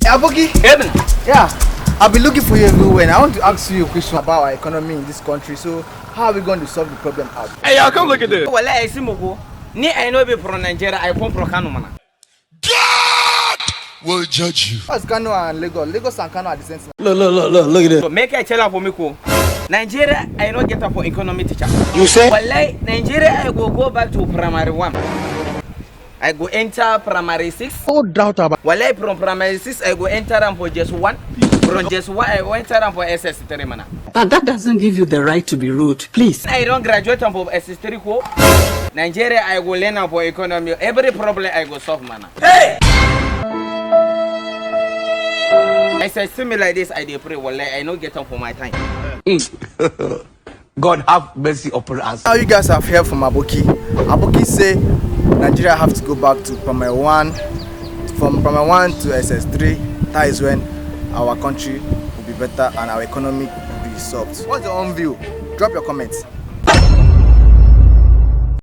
Aboki. Eben. Yeah. I've been looking for you everywhere and I want to ask you a question about our economy in this country. So how are we going to solve the problem out? Hey, y'all, come look at this. Well, I see Mogo. Ni I know be from Nigeria, I come from Kano, man. God will judge you. What's Kano and Lagos? Lagos and Kano are the same thing. Look at this. So make a tell for me, ko. Nigeria, I know get up for economy teacher. You say? Well, Nigeria, I go back to primary 1. I go enter primary 6. No doubt about it. Well, from primary 6, I go enter them for just 1. From just 1, I go enter them for SS3, man. But that doesn't give you the right to be rude, please. I don't graduate from SS3 ko. Nigeria, I go learn for economy. Every problem I go solve, man. Hey! I say similar like this, I dey pray. Well, I no get up for my time. God have mercy upon us. Now you guys have heard from Aboki. Aboki say Nigeria have to go back to primary 1. From primary 1 to SS3. That is when our country will be better and our economy will be solved. What's your own view? Drop your comments.